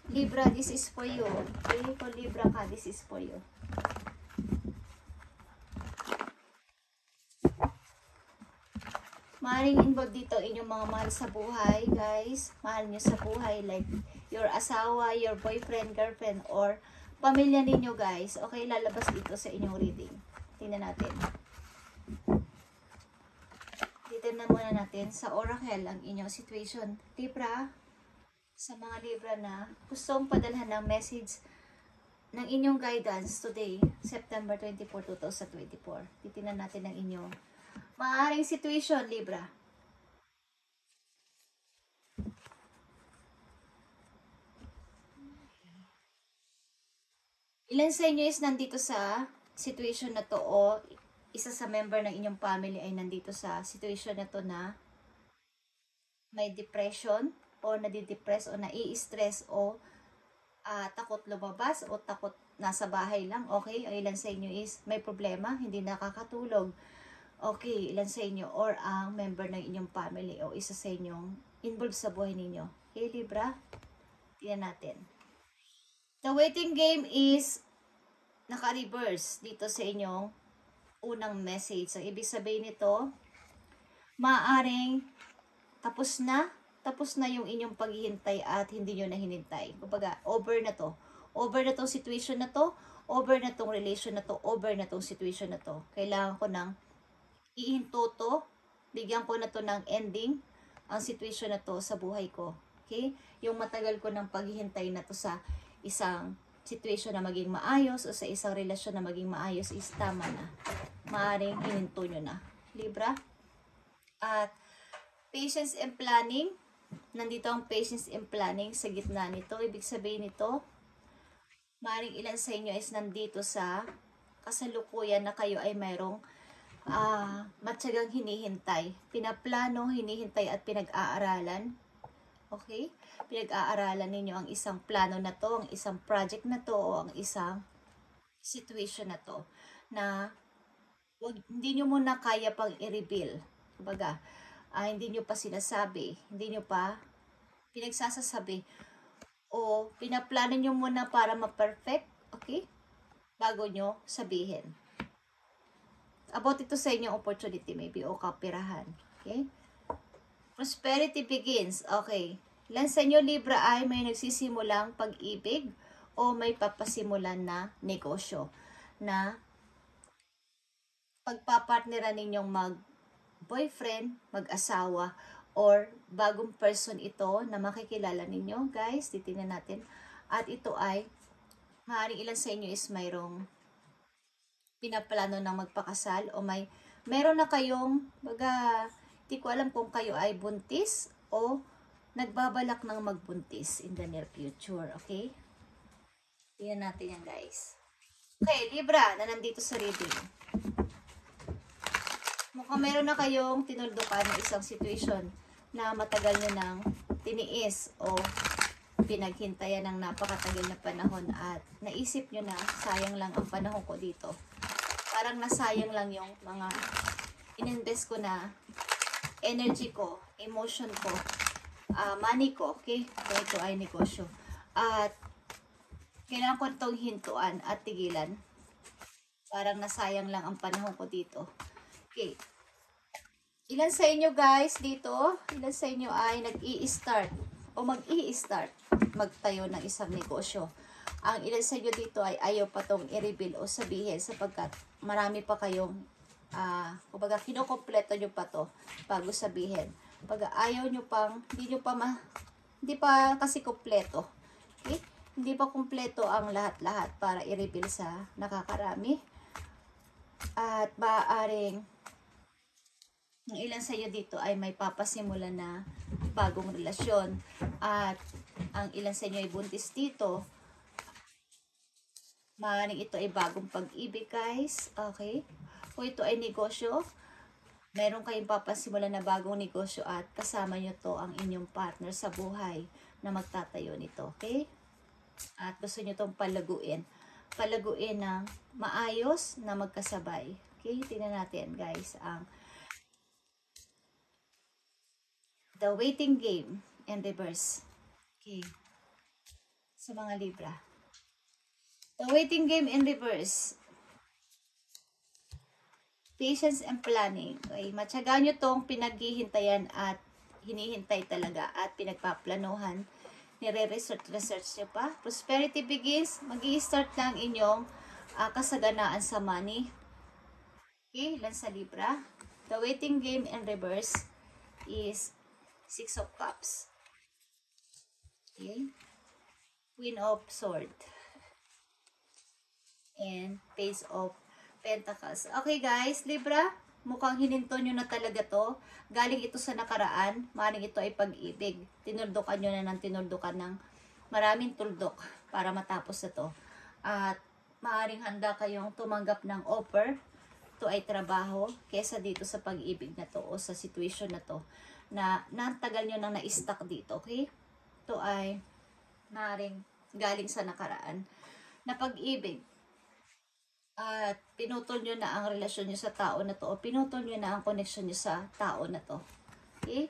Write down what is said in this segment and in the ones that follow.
Libra, this is for you. Okay, kung Libra ka, this is for you. Maaaring involved dito inyong mga mahal sa buhay, guys. Mahal nyo sa buhay, like your asawa, your boyfriend, girlfriend, or pamilya ninyo, guys. Okay, lalabas dito sa inyong reading. Tingnan natin. Dito na muna natin sa Oracle ang inyong situation. Libra, sa mga Libra na gustong padalhan ng message ng inyong guidance today, September 24, 2024. Titingnan natin ang inyong maaaring situation, Libra. Ilan sa inyo is nandito sa situation na to o isa sa member ng inyong family ay nandito sa situation na to na may depression o nadidepress o nai-stress o takot lumabas o takot nasa bahay lang. Okay, o ilan sa inyo is may problema, hindi nakakatulog. Okay, ilan sa inyo or ang member ng inyong family o isa sa inyong involved sa buhay ninyo. Okay, Libra? Tingnan natin. The waiting game is naka-reverse dito sa inyong unang message. Ang ibig sabihin nito, maaaring tapos na yung inyong paghihintay at hindi nyo na hinintay. Kumbaga, over na to. Over na tong situation na to, over na tong relation na to, over na tong situation na to. Kailangan ko ng ihinto to, bigyan ko na to ng ending, ang situation na to sa buhay ko. Okay? Yung matagal ko ng paghihintay na to sa isang situation na maging maayos o sa isang relasyon na maging maayos is tama na. Maaring hininto nyo na. Libra? At patience and planning. Nandito ang patience and planning sa gitna nito. Ibig sabihin nito, maaring ilan sa inyo is nandito sa kasalukuyan na kayo ay mayroong matyagang hinihintay. Pinaplano, hinihintay at pinag-aaralan. Okay? Pinag-aaralan ninyo ang isang plano na to, ang isang project na to, o ang isang situation na to. Na hindi nyo muna kaya pang i-reveal. Kumbaga, hindi nyo pa sinasabi, hindi nyo pa pinagsasasabi, o pinaplano nyo muna para ma-perfect, okay? Bago nyo sabihin. About ito sa inyong opportunity maybe o kapirahan. Okay? Prosperity begins. Okay. Ilan sa inyo Libra ay may nagsisimulang pag-ibig o may papasimulan na negosyo na pagpapartneran ninyong mag-boyfriend, mag-asawa, or bagong person ito na makikilala ninyo. Guys, titingnan natin. At ito ay maaaring ilan sa inyo is mayroong pinaplano ng magpakasal o meron na kayong hindi ko alam kung kayo ay buntis o nagbabalak ng magbuntis in the near future, okay? Tingnan natin yan, guys. Okay, Libra na nandito sa reading. Mukhang meron na kayong tinuldukan ng isang situation na matagal nyo nang tiniis o pinaghintayan ng napakatagal na panahon at naisip nyo na sayang lang ang panahon ko dito. Parang nasayang lang yung mga ininvest ko na energy ko, emotion ko, money ko, okay? Kung ito ay negosyo. At kailangan ko itong hintuan at tigilan. Parang nasayang lang ang panahon ko dito. Okay. Ilan sa inyo guys dito, ilan sa inyo ay nag-i-start o mag-i-start magtayo ng isang negosyo. Ang ilan sa inyo dito ay ayaw pa tong i-reveal o sabihin sapagkat marami pa kayong kumbaga kinokompleto nyo pa to bago sabihin. Pag ayaw nyo pang, hindi pa kasi kompleto. Okay? Hindi pa kompleto ang lahat-lahat para i-reveal sa nakakarami. At maaaring ng ilan sa iyo dito ay may papasimula na bagong relasyon. At ang ilan sa inyo ay buntis dito. Maaaring ito ay bagong pag-ibig, guys. Okay? Kung ito ay negosyo, meron kayong papasimulan na bagong negosyo at kasama nyo to ang inyong partner sa buhay na magtatayo nito. Okay? At gusto nyo itong palaguin. Palaguin ng maayos na magkasabay. Okay? Tingnan natin, guys, ang The Waiting Game in reverse. Okay. sa mga Libra. The waiting game in reverse. Patience and planning. Okay, matyaga nyo tong pinaghihintayan at hinihintay talaga at pinagpaplanuhan. Nire-research nyo pa. Prosperity begins. Mag-i-start na ang inyong kasaganaan sa money. Okay, ilan sa Libra. The waiting game in reverse is 6 of Cups. Okay. Queen of Sword. And Page of Pentacles. Okay guys, Libra, mukhang hininto nyo na talaga to. Galing ito sa nakaraan. Maring ito ay pag-ibig. Tinuldukan nyo na ng tinuldukan ng maraming tuldok para matapos na to. At maaring handa kayong tumanggap ng offer. Ito ay trabaho kesa dito sa pag-ibig na to o sa situation na to na nantagal nyo nang na-stuck dito. Okay? Ito ay maaring galing sa nakaraan na pag-ibig. At pinutol nyo na ang relasyon nyo sa tao na to o pinutol nyo na ang connection nyo sa tao na to. Okay?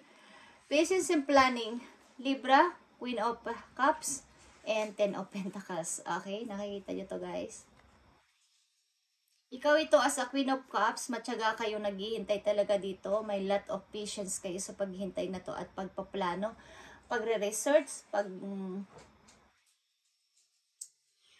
Patience and planning. Libra, Queen of Cups, and 10 of Pentacles. Okay? Nakikita nyo to guys. Ikaw ito as a Queen of Cups, matyaga kayong naghihintay talaga dito. May lot of patience kayo sa paghihintay na to at pagpaplano, pagre-research,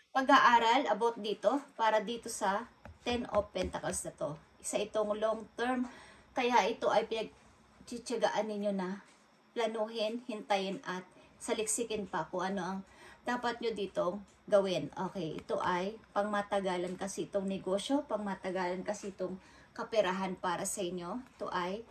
pag-aaral about dito para dito sa 10 of Pentacles na to. Isa itong long term, kaya ito ay pinagtsitsagaan ninyo na planuhin, hintayin at saliksikin pa kung ano ang dapat nyo ditong gawin. Okay, ito ay pangmatagalan kasi itong negosyo, pangmatagalan kasi itong kaperahan para sa inyo. Ito ay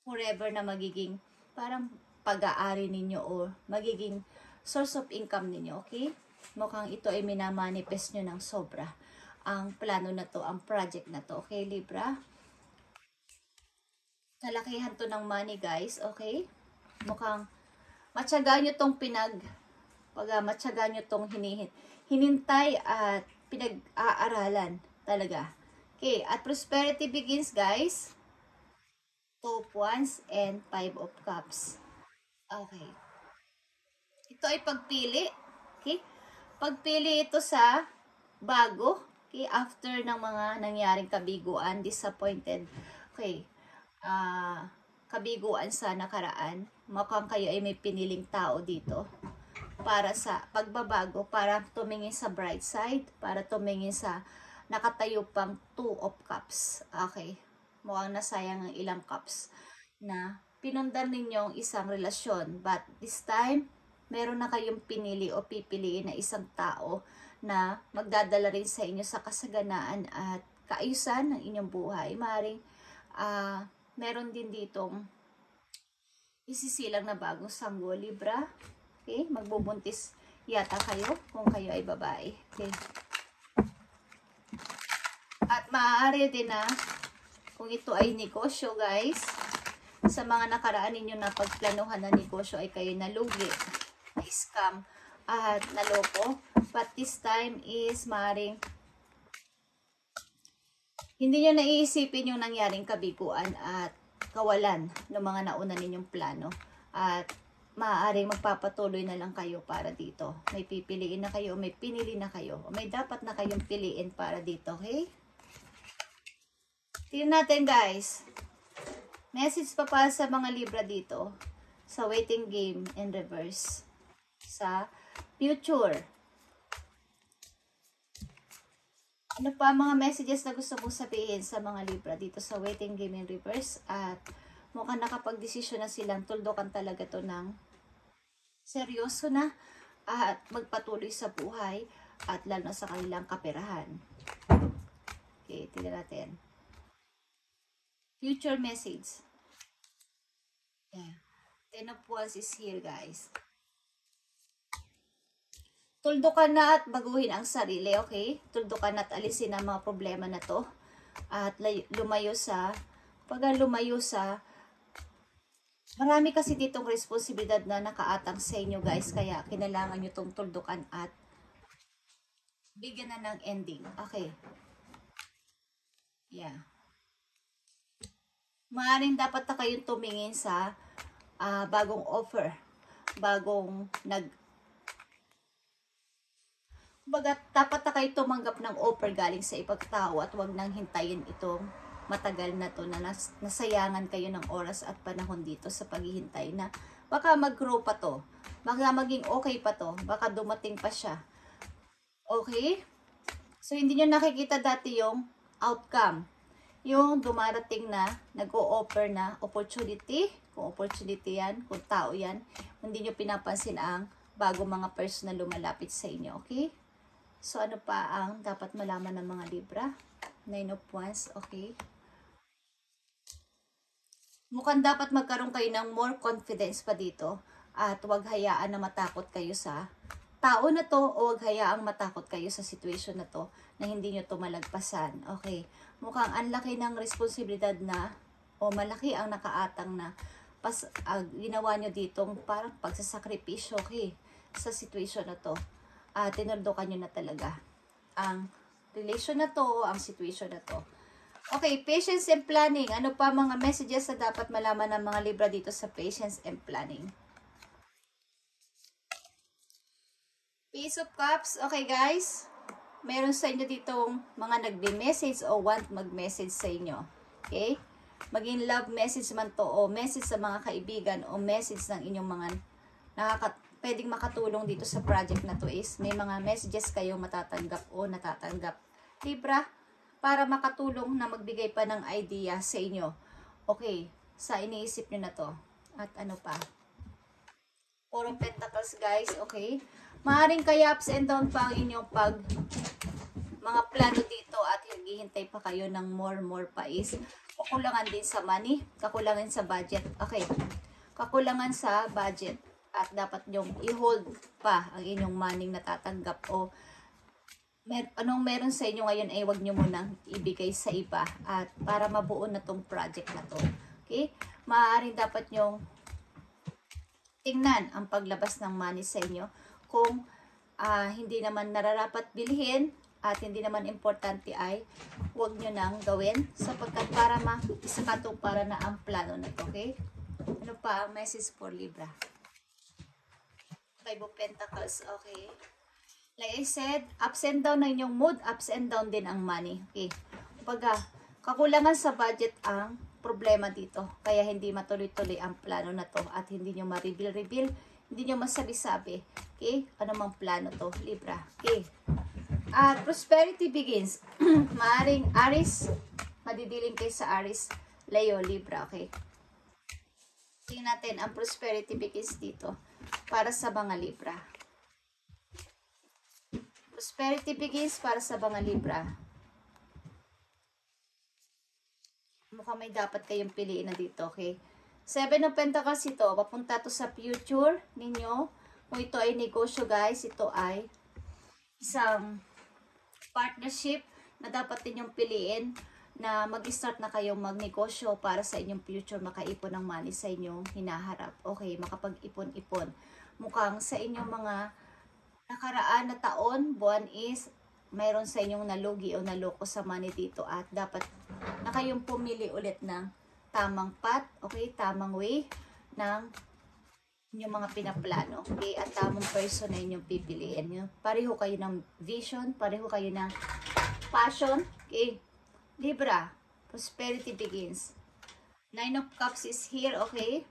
forever na magiging parang pag-aari ninyo o magiging source of income ninyo. Okay? Mukhang ito ay minamanifest nyo ng sobra. Ang plano na to, ang project na to. Okay, Libra? Kalakihan to ng money, guys. Okay? Mukhang matyaga nyo tong matyaga nyo tong hinintay at pinag-aaralan talaga. Okay, at prosperity begins, guys. 2 of Wands and 5 of Cups. Okay. Ito ay pagpili. Okay? Pagpili ito sa bago, okay, after ng mga nangyaring kabiguan, disappointed, okay, kabiguan sa nakaraan, mukhang kayo ay may piniling tao dito para sa pagbabago, para tumingin sa bright side, para tumingin sa nakatayo pang 2 of Cups. Okay, mukhang nasayang ang ilang cups na pinundan ninyong isang relasyon, but this time, meron na kayong pinili o pipiliin na isang tao na magdadala rin sa inyo sa kasaganaan at kaayusan ng inyong buhay. Maring meron din ditong isisilang na bagong sanggol, Libra. Okay? Magbubuntis yata kayo kung kayo ay babae. Okay? At maaari din na kung ito ay negosyo, guys, sa mga nakaraan ninyo na pagplanuhan na negosyo ay kayo nalugi, scam at naloko, but this time is maring hindi nyo naiisipin yung nangyaring kabiguan at kawalan ng mga nauna ninyong plano at maaaring magpapatuloy na lang kayo para dito. May pipiliin na kayo, may pinili na kayo, may dapat na kayong piliin para dito. Okay? Tingnan natin, guys. Message pa para sa mga Libra dito sa waiting game in reverse. Sa future. Ano pa mga messages na gusto mong sabihin sa mga Libra dito sa waiting game in reverse? At mukhang nakapag-desisyon na silang tuldukan talaga to ng seryoso na at magpatuloy sa buhay at lalo sa kanilang kaperahan. Okay, tignan natin. Future message. Yeah. 10 of Wands is here, guys. Tuldukan na at baguhin ang sarili, okay? Tuldukan na at alisin ang mga problema na to. At lumayo sa, marami kasi ditong responsibilidad na nakaatang sa inyo, guys. Kaya kinailangan nyo itong tuldukan at bigyan na ng ending. Okay. Yeah. Maaaring dapat na kayong tumingin sa bagong offer. Bagong Baga, dapat na kayo tumanggap ng offer galing sa ibang tao at wag nang hintayin itong matagal na to na nasayangan kayo ng oras at panahon dito sa paghihintay na baka mag-grow pa to. Baka maging okay pa to. Baka dumating pa siya. Okay? So, hindi nyo nakikita dati yung outcome. Yung dumarating na, nag-o-offer na opportunity. Kung opportunity yan, kung tao yan, hindi nyo pinapansin ang bago mga person na lumalapit sa inyo. Okay? So, ano pa ang dapat malaman ng mga Libra? 9 of Wands, okay? Mukhang dapat magkaroon kayo ng more confidence pa dito at huwag hayaan na matakot kayo sa tao na to o huwag hayaang matakot kayo sa situation na to na hindi nyo to malagpasan. Okay, mukhang ang laki ng responsibilidad na o malaki ang nakaatang na ginawa nyo ditong parang pagsasakripisyo, okay, sa situation na to. Tinurdukan nyo na talaga ang relation na to, ang situation na to. Okay, patience and planning. Ano pa mga messages na dapat malaman ng mga Libra dito sa patience and planning? Peace of Cups. Okay guys, meron sa inyo ditong mga nagbe-message o want mag-message sa inyo. Okay? Maging love message man to o message sa mga kaibigan o message ng inyong mga pwedeng makatulong dito sa project na to is may mga messages kayong matatanggap o natatanggap. Libra, para makatulong na magbigay pa ng idea sa inyo. Okay, sa iniisip nyo na to. At ano pa? Four of Pentacles guys, okay? Maaring kaya ups and down pa ang inyong mga plano dito at naghihintay pa kayo ng more pa is kakulangan din sa money, kakulangan sa budget. Okay, kakulangan sa budget. At dapat nyong i-hold pa ang inyong money na tatanggap o anong meron sa inyo ngayon ay wag nyo munang ibigay sa iba at para mabuo na tong project na to. Okay? Maaaring dapat nyong tingnan ang paglabas ng money sa inyo kung hindi naman nararapat bilhin at hindi naman importante ay wag nyo nang gawin sapagkat para para na ang plano na to. Okay? Ano pa ang message for Libra? Five of Pentacles, okay. Like I said, ups and down na inyong mood, ups and down din ang money. Okay. Kumbaga, kakulangan sa budget ang problema dito. Kaya hindi matuloy-tuloy ang plano na to at hindi nyo ma-reveal, hindi nyo masabi-sabi. Okay? Ano mang plano to, Libra. Okay. Prosperity begins. Maaring Aries, madidilim kayo sa Aries, Leo, Libra. Okay. Tingnan natin ang prosperity begins dito para sa mga Libra. Prosperity begins para sa mga Libra. Mukhang may dapat kayong piliin na dito, okay? Seven of Pentacles ito, papunta to sa future ninyo. Kung ito ay negosyo guys, ito ay isang partnership na dapat ninyong piliin na mag-start na kayong magnegosyo para sa inyong future, makaipon ng money sa inyong hinaharap. Okay, makapag-ipon-ipon. Mukhang sa inyong mga nakaraan na taon, buwan is mayroon sa inyong nalugi o naloko sa money dito at dapat na kayong pumili ulit ng tamang path, okay, tamang way ng inyong mga pinaplano, okay, at tamang person na inyong pipiliin. Pareho kayo ng vision, pareho kayo ng passion, okay. Libra, prosperity begins. Nine of Cups is here, okay?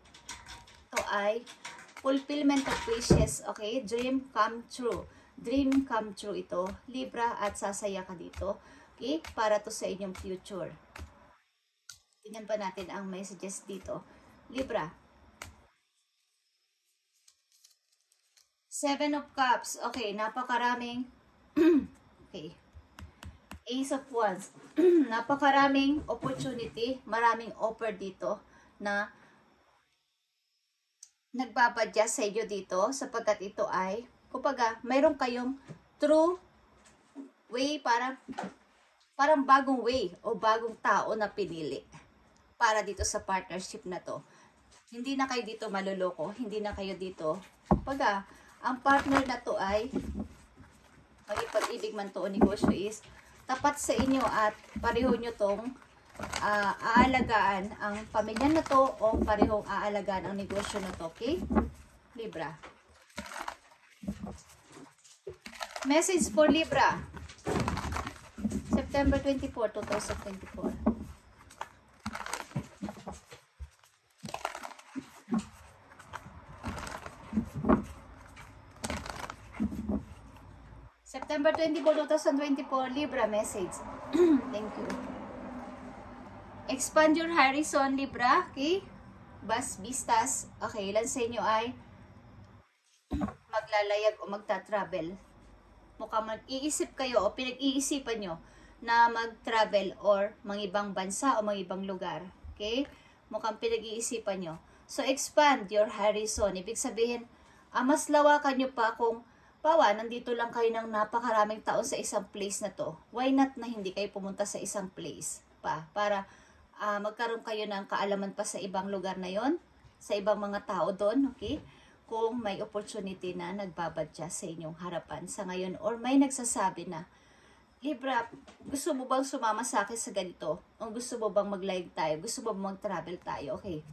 Ito ay fulfillment of wishes, okay? Dream come true. Dream come true ito, Libra, at sasaya ka dito, okay? Para to sa inyong future. Tingnan pa natin ang messages dito. Libra. Seven of Cups, okay, napakaraming, okay. Ace of Wands. Napakaraming opportunity, maraming offer dito na nagbabadya sa inyo dito sapagkat ito ay, kumbaga, mayroon kayong true way parang bagong way o bagong tao na pinili para dito sa partnership na to. Hindi na kayo dito maluloko, hindi na kayo dito, kumbaga, ang partner na to ay pag-ibig man to o negosyo is tapat sa inyo at pareho nyo tong aalagaan ang pamilya na to o parehong aalagaan ang negosyo na to, okay? Libra. Message for Libra. September 24, 2024. September 24, 2024, Libra message. Thank you. Expand your horizon, Libra. Okay? Bas, vistas. Okay, ilan sa inyo ay maglalayag o magta-travel. Mukhang mag-iisip kayo o pinag-iisipan nyo na mag-travel or mangibang bansa o mangibang lugar. Okay? Mukhang pinag-iisipan nyo. So, expand your horizon. Ibig sabihin, mas lawakan nyo pa kung bawa, nandito lang kayo ng napakaraming taon sa isang place na to. Why not na hindi kayo pumunta sa isang place pa? Para magkaroon kayo ng kaalaman pa sa ibang lugar na yon, sa ibang mga tao doon, okay? Kung may opportunity na nagbabadya sa inyong harapan sa ngayon or may nagsasabi na, Libra, gusto mo bang sumama sa akin sa ganito? O gusto mo bang mag-live tayo? Gusto mo bang mag-travel tayo? Okay.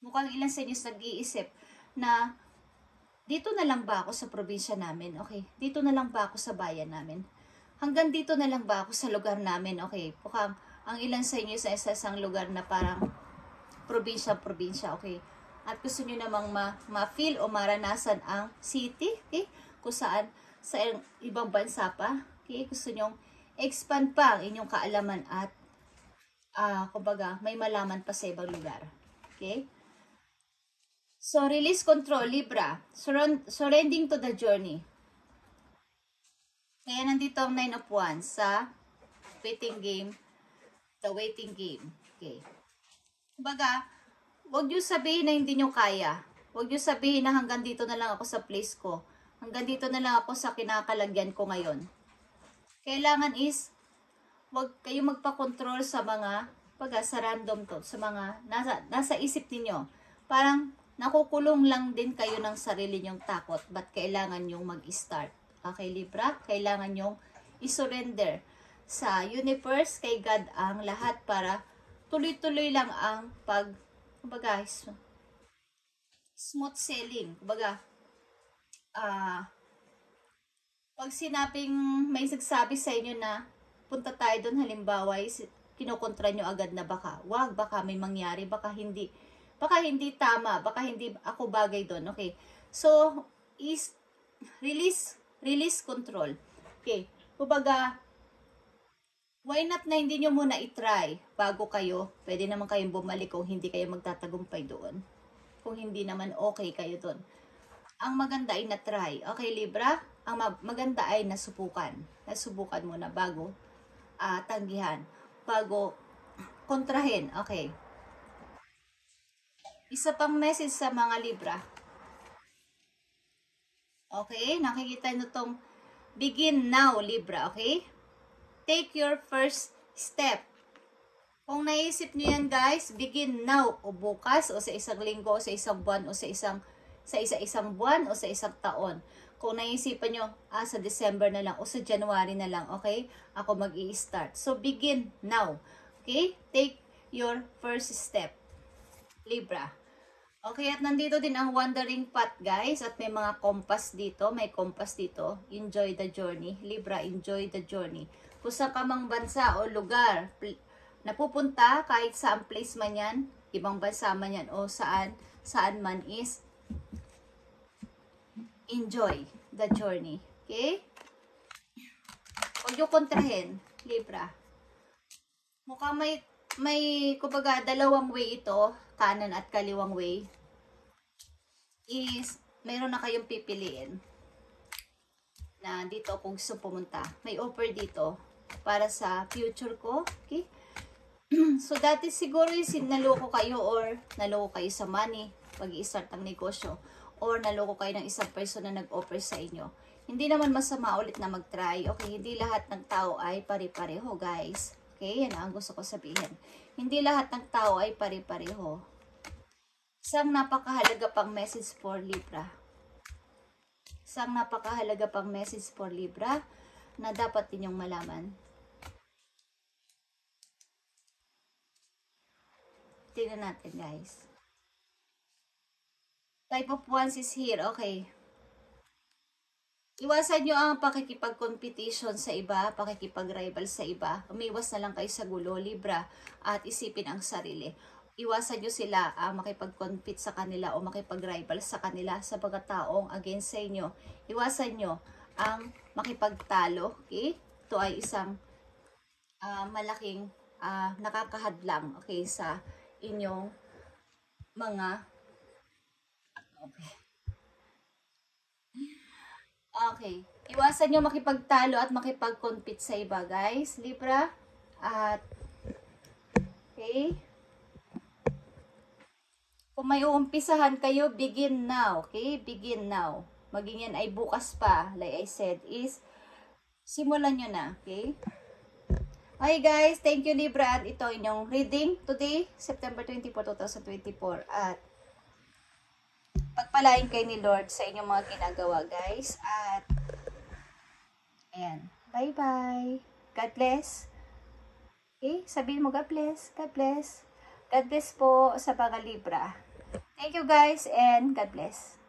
Mukhang ilan sa inyo nag-iisip na dito na lang ba ako sa probinsya namin? Okay. Dito na lang ba ako sa bayan namin? Hanggang dito na lang ba ako sa lugar namin? Okay. Mukhang ang ilan sa inyo sa isang lugar na parang probinsya, okay. At gusto nyo namang ma-feel o maranasan ang city, okay. Kung saan sa ibang bansa pa, okay. Gusto nyo expand pa ang inyong kaalaman at kumbaga may malaman pa sa ibang lugar. Okay. So, release control, Libra. Surrendering to the journey. Kaya nandito ang 9 of Wands sa waiting game. The waiting game. Okay. Kumbaga, huwag nyo sabihin na hindi nyo kaya. Huwag nyo sabihin na hanggang dito na lang ako sa place ko. Hanggang dito na lang ako sa kinakalagyan ko ngayon. Kailangan is, huwag kayo magpa-control sa mga, sa random to, sa mga nasa isip niyo. Parang, nakukulong lang din kayo ng sarili nyong takot. But kailangan nyong mag-start. Okay, Libra? Kailangan nyong isurrender sa universe, kay God ang lahat para tuloy-tuloy lang ang kumbaga, smooth sailing. Kumbaga, pag sinabing may nagsabi sa inyo na punta tayo doon, halimbawa, kinokontra nyo agad na baka may mangyari, baka hindi tama, baka hindi ako bagay doon. Okay. So, is release control. Okay. Kumbaga, why not na hindi nyo muna itry bago kayo, pwede naman kayong bumalik kung hindi kayo magtatagumpay doon. Kung hindi naman okay kayo doon. Ang maganda ay na-try. Okay, Libra? Ang maganda ay nasubukan. Nasubukan muna bago tanggihan. Bago kontrahin. Okay. Isa pang message sa mga Libra. Okay, nakikita nyo tong begin now, Libra. Okay? Take your first step. Kung naisip nyo yan, guys, begin now o bukas o sa isang linggo o sa isang buwan o sa isang buwan o sa isang taon. Kung naisipan nyo, sa December na lang o sa January na lang, okay? Ako mag-i-start. So, begin now. Okay? Take your first step. Libra. Okay, at nandito din ang wandering path, guys. At may mga compass dito. May compass dito. Enjoy the journey. Libra, enjoy the journey. Kung sa kamang bansa o lugar napupunta, kahit saan place man yan, ibang bansa man yan o saan man is, enjoy the journey. Okay? Huwag yung kontrahin, Libra. Mukhang may kumbaga, dalawang way ito, kanan at kaliwang way, is, meron na kayong pipiliin na dito kung gusto pumunta. May offer dito para sa future ko. Okay? So, dati siguro yung naloko kayo or naloko kayo sa money, pag-i-start ang negosyo, or naloko kayo ng isang person na nag-offer sa inyo. Hindi naman masama ulit na mag-try. Okay, hindi lahat ng tao ay pare-pareho, guys. Okay, yan ang gusto ko sabihin. Hindi lahat ng tao ay pare-pareho. Isang napakahalaga pang message for Libra. Isang napakahalaga pang message for Libra na dapat ninyong malaman. Tingnan natin, guys. Type of Wands is here. Okay. Iwasan nyo ang pakikipag-competition sa iba, pakikipag-rival sa iba. Umiwas na lang kayo sa gulo, Libra, at isipin ang sarili. Iwasan nyo sila makipag-compete sa kanila o makipag-rival sa kanila sa mga taong against sa inyo. Iwasan nyo ang makipagtalo. Okay? Ito ay isang malaking nakakahadlang, okay, sa inyong mga okay. Iwasan nyo makipagtalo at makipag-compete sa iba, guys. Libra. At, okay. Kung may uumpisahan kayo, begin now. Okay? Begin now. Maging yan ay bukas pa, like I said, is simulan nyo na. Okay? Okay, guys. Thank you, Libra. At ito inyong reading today, September 24, 2024. At pagpalain kayo ni Lord sa inyong mga ginagawa, guys. At ayan. Bye-bye. God bless. Okay? Sabihin mo, God bless. God bless. God bless po sa mga Libra. Thank you, guys, and God bless.